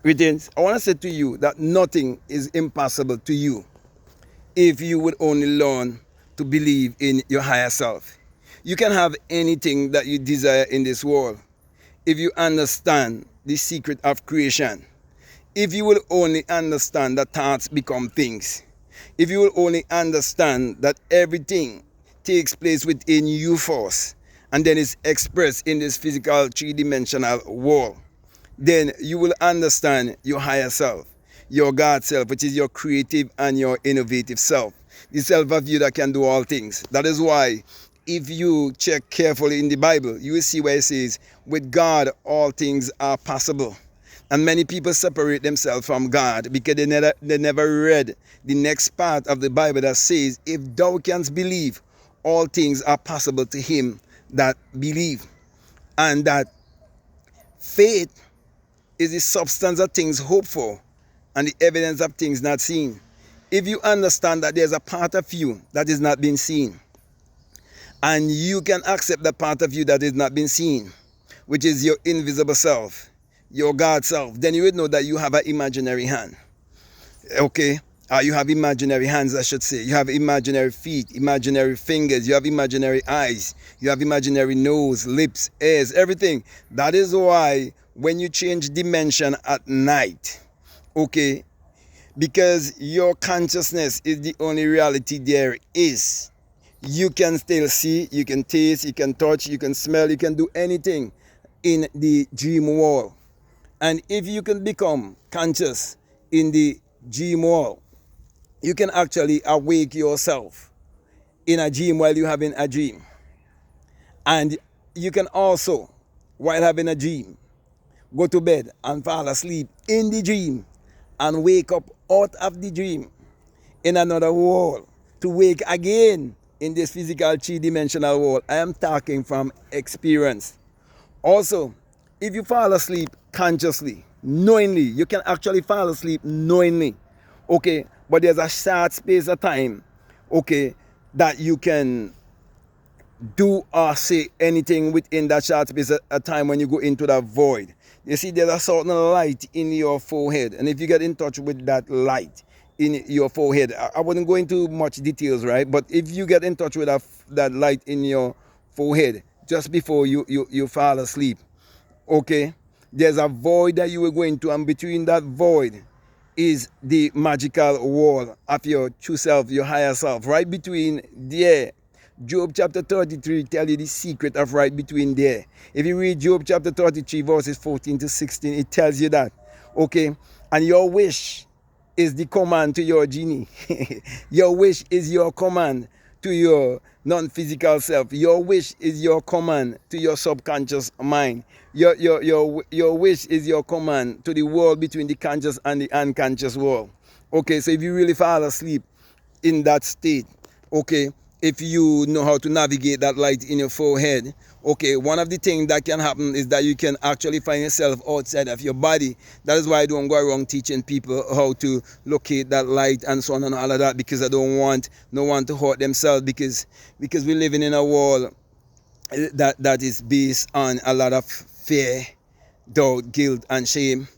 Greetings. I want to say to you that nothing is impossible to you if you would only learn to believe in your higher self. You can have anything that you desire in this world if you understand the secret of creation. If you will only understand that thoughts become things. If you will only understand that everything takes place within you first and then is expressed in this physical three-dimensional world, then you will understand your higher self, your God self, which is your creative and your innovative self, the self of you that can do all things. That is why if you check carefully in the Bible, you will see where it says, with God all things are possible. And many people separate themselves from God because they never read the next part of the Bible that says, if thou canst believe, all things are possible to him that believe. And that faith is the substance of things hoped for and the evidence of things not seen. If you understand that there's a part of you that is not being seen, and you can accept that part of you that is not being seen, which is your invisible self, your God self, then you would know that you have an imaginary hand. Okay? You have imaginary hands, I should say. You have imaginary feet, imaginary fingers, you have imaginary eyes, you have imaginary nose, lips, ears, everything. That is why when you change dimension at night, okay, because your consciousness is the only reality there is, you can still see, you can taste, you can touch, you can smell, you can do anything in the dream world. And if you can become conscious in the dream world, you can actually awake yourself in a dream while you're having a dream. And you can also, while having a dream, go to bed and fall asleep in the dream and wake up out of the dream in another world to wake again in this physical three-dimensional world. I am talking from experience. Also, if you fall asleep consciously, knowingly, you can actually fall asleep knowingly, okay, but there's a short space of time, okay, that you can do or say anything within that short space of time when you go into that void. You see, there's a certain light in your forehead, and if you get in touch with that light in your forehead, I wouldn't go into much details, right? But if you get in touch with that light in your forehead just before you fall asleep, okay, there's a void that you will go into, and between that void is the magical wall of your true self, your higher self. Right between there, Job chapter 33 tell you the secret of right between there. If you read Job chapter 33 verses 14 to 16, it tells you that, okay, and your wish is the command to your genie. Your wish is your command to your non-physical self. Your wish is your command to your subconscious mind. Your wish is your command to the world between the conscious and the unconscious world. Okay, so if you really fall asleep in that state, okay, if you know how to navigate that light in your forehead, okay, one of the things that can happen is that you can actually find yourself outside of your body. That is why I don't go around teaching people how to locate that light and so on and all of that, because I don't want no one to hurt themselves, because we're living in a world that is based on a lot of fear, doubt, guilt, and shame.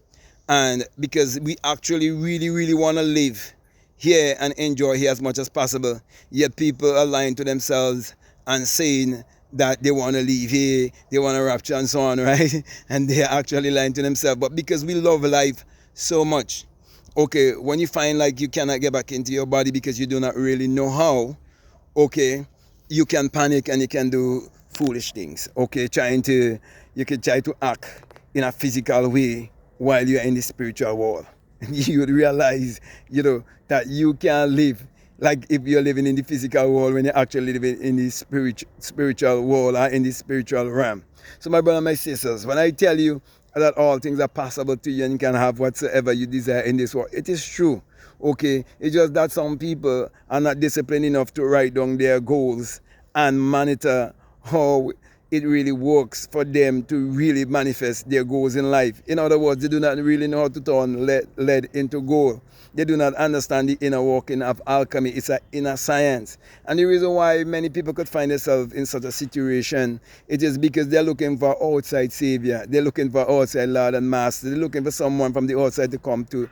And because we actually really want to live here and enjoy here as much as possible, yet people are lying to themselves and saying that they want to leave here, they want to rapture and so on, right? And they're actually lying to themselves. But because we love life so much, okay, when you find like you cannot get back into your body because you do not really know how, okay, you can panic and you can do foolish things, okay, you can try to act in a physical way while you're in the spiritual world. You would realize, that you can't live like if you're living in the physical world when you're actually living in the spiritual world or in the spiritual realm. So my brother, my sisters, when I tell you that all things are possible to you and you can have whatsoever you desire in this world, it is true. Okay, it's just that some people are not disciplined enough to write down their goals and monitor how it really works for them to really manifest their goals in life. In other words, they do not really know how to turn lead into gold. They do not understand the inner working of alchemy. It's an inner science. And the reason why many people could find themselves in such a situation, it is because they're looking for outside savior. They're looking for outside Lord and Master. They're looking for someone from the outside to come to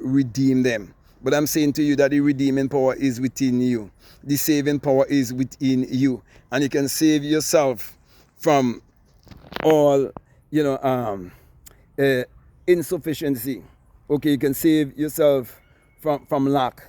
redeem them. But I'm saying to you that the redeeming power is within you. The saving power is within you. And you can save yourself from all, insufficiency. Okay, you can save yourself from lack.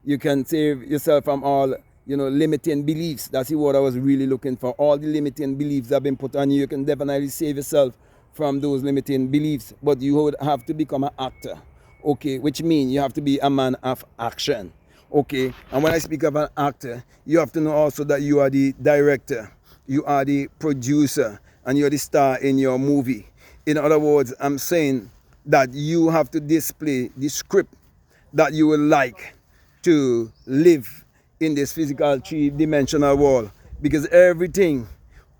You can save yourself from all, limiting beliefs. That's what I was really looking for. All the limiting beliefs that have been put on you. You can definitely save yourself from those limiting beliefs. But you would have to become an actor. Okay, which means you have to be a man of action. Okay, and when I speak of an actor, you have to know also that you are the director, you are the producer, and you're the star in your movie. In other words, I'm saying that you have to display the script that you would like to live in this physical three-dimensional world, because everything,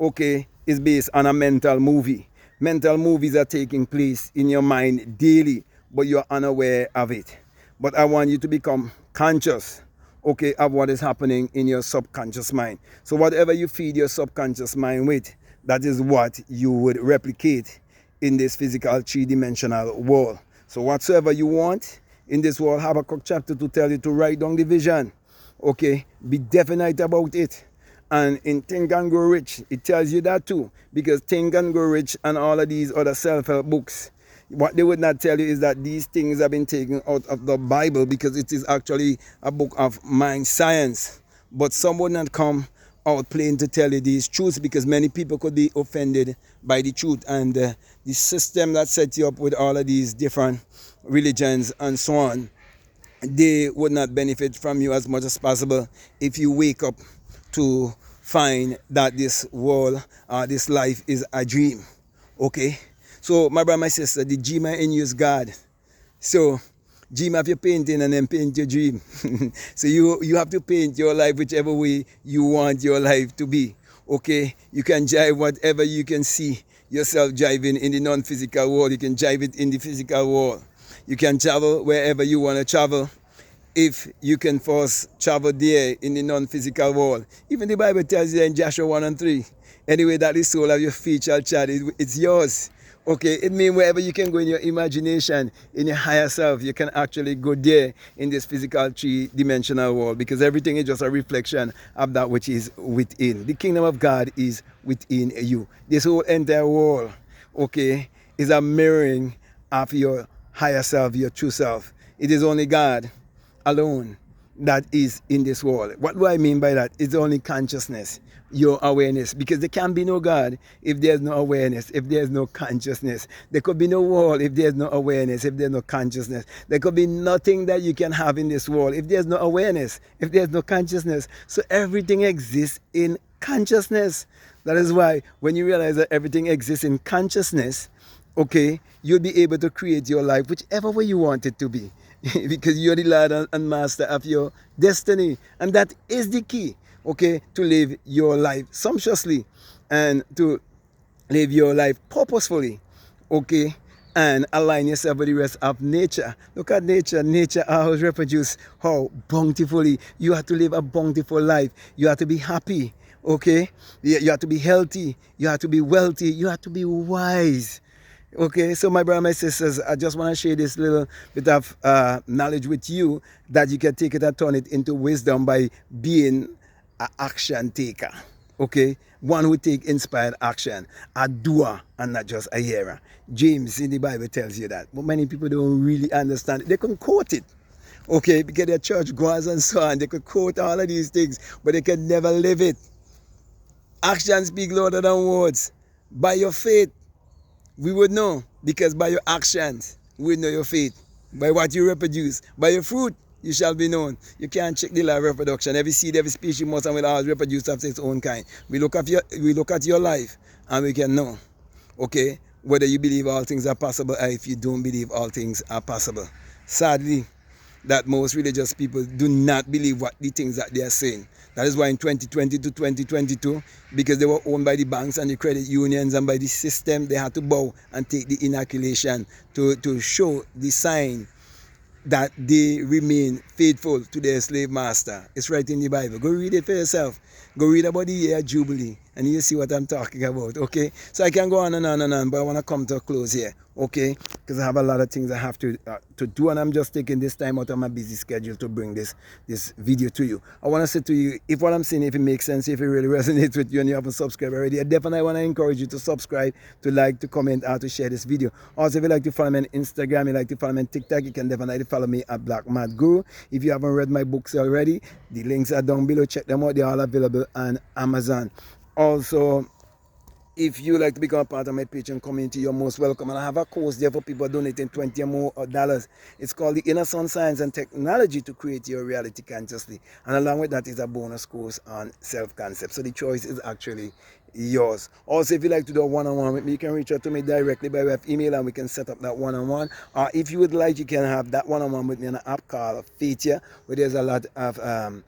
okay, is based on a mental movie. Mental movies are taking place in your mind daily, but you're unaware of it. But I want you to become conscious, okay, of what is happening in your subconscious mind. So whatever you feed your subconscious mind with, that is what you would replicate in this physical three-dimensional world. So whatsoever you want in this world, Habakkuk chapter 2 tell you to write down the vision. Okay, be definite about it. And in Think and Grow Rich, it tells you that too. Because Think and Grow Rich and all of these other self-help books, what they would not tell you is that these things have been taken out of the Bible, because it is actually a book of mind science. But some would not come out plain to tell you these truths, because many people could be offended by the truth. And the system that set you up with all of these different religions and so on, they would not benefit from you as much as possible if you wake up to find that this world, this life is a dream. Okay? So, my brother, my sister, the dreamer in you is God. So, dream of your painting and then paint your dream. So, you have to paint your life whichever way you want your life to be. Okay? You can drive whatever you can see yourself driving in the non-physical world. You can drive it in the physical world. You can travel wherever you want to travel, if you can first travel there in the non-physical world. Even the Bible tells you in Joshua 1 and 3, anyway that the soul of your feet shall tread, it's yours. Okay, it means wherever you can go in your imagination, in your higher self, you can actually go there in this physical three-dimensional world, because everything is just a reflection of that which is within. The kingdom of God is within you. This whole entire world, okay, is a mirroring of your higher self, your true self. It is only God alone that is in this world. What do I mean by that? It's only consciousness, your awareness, because there can be no God if there's no awareness, if there's no consciousness. There could be no world if there's no awareness, if there's no consciousness. There could be nothing that you can have in this world if there's no awareness, if there's no consciousness. So everything exists in consciousness. That is why when you realize that everything exists in consciousness, okay, you'll be able to create your life whichever way you want it to be. Because you're the Lord and Master of your destiny. And that is the key, okay, to live your life sumptuously and to live your life purposefully, okay, and align yourself with the rest of nature. Look at nature. Nature always reproduces how bountifully. You have to live a bountiful life. You have to be happy, okay? You have to be healthy. You have to be wealthy. You have to be wise. Okay, so my brother, my sisters, I just want to share this little bit of knowledge with you, that you can take it and turn it into wisdom by being an action taker. Okay, one who take inspired action, a doer and not just a hearer. James in the Bible tells you that, but many people don't really understand it. They can quote it, okay, because they're church goers and so on. They could quote all of these things, but they can never live it. Actions speak louder than words. By your faith, we would know, because by your actions, we know your faith. By what you reproduce, by your fruit, you shall be known. You can't check the law of reproduction. Every seed, every species must and will always reproduce of its own kind. We look at your life and we can know, okay, whether you believe all things are possible or if you don't believe all things are possible. Sadly, that most religious people do not believe what the things that they are saying. That is why in 2020 to 2022, because they were owned by the banks and the credit unions and by the system, they had to bow and take the inoculation to show the sign that they remain faithful to their slave master. It's right in the Bible. Go read it for yourself. Go read about the year Jubilee and you see what I'm talking about, okay? So I can go on and on and on, but I want to come to a close here, okay? Because I have a lot of things I have to do, and I'm just taking this time out of my busy schedule to bring this video to you. I want to say to you, if what I'm saying, if it makes sense, if it really resonates with you and you haven't subscribed already, I definitely want to encourage you to subscribe, to like, to comment, or to share this video. Also, if you like to follow me on Instagram, you like to follow me on TikTok, you can definitely follow me at Black Mad Guru. If you haven't read my books already, the links are down below. Check them out. They're all available on Amazon. Also, if you like to become a part of my Patreon community, you're most welcome. And I have a course there for people donating $20 or more dollars. It's called the Inner Sun Science and Technology to Create Your Reality Consciously. And along with that is a bonus course on self-concept. So the choice is actually yours. Also, if you like to do a one-on-one with me, you can reach out to me directly by way of email and we can set up that one-on-one. Or if you would like, you can have that one-on-one with me on an app called Faithia, where there's a lot of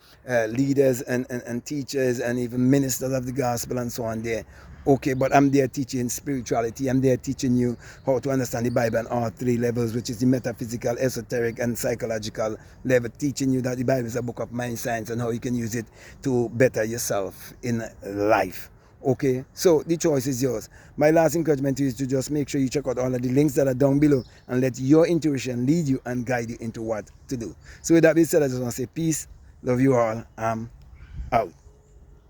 leaders and teachers and even ministers of the gospel and so on there. Okay, but I'm there teaching spirituality. I'm there teaching you how to understand the Bible on all three levels, which is the metaphysical, esoteric, and psychological level, teaching you that the Bible is a book of mind science and how you can use it to better yourself in life. Okay, so the choice is yours. My last encouragement to you is to just make sure you check out all of the links that are down below and let your intuition lead you and guide you into what to do. So with that being said, I just want to say peace, love you all, I'm out.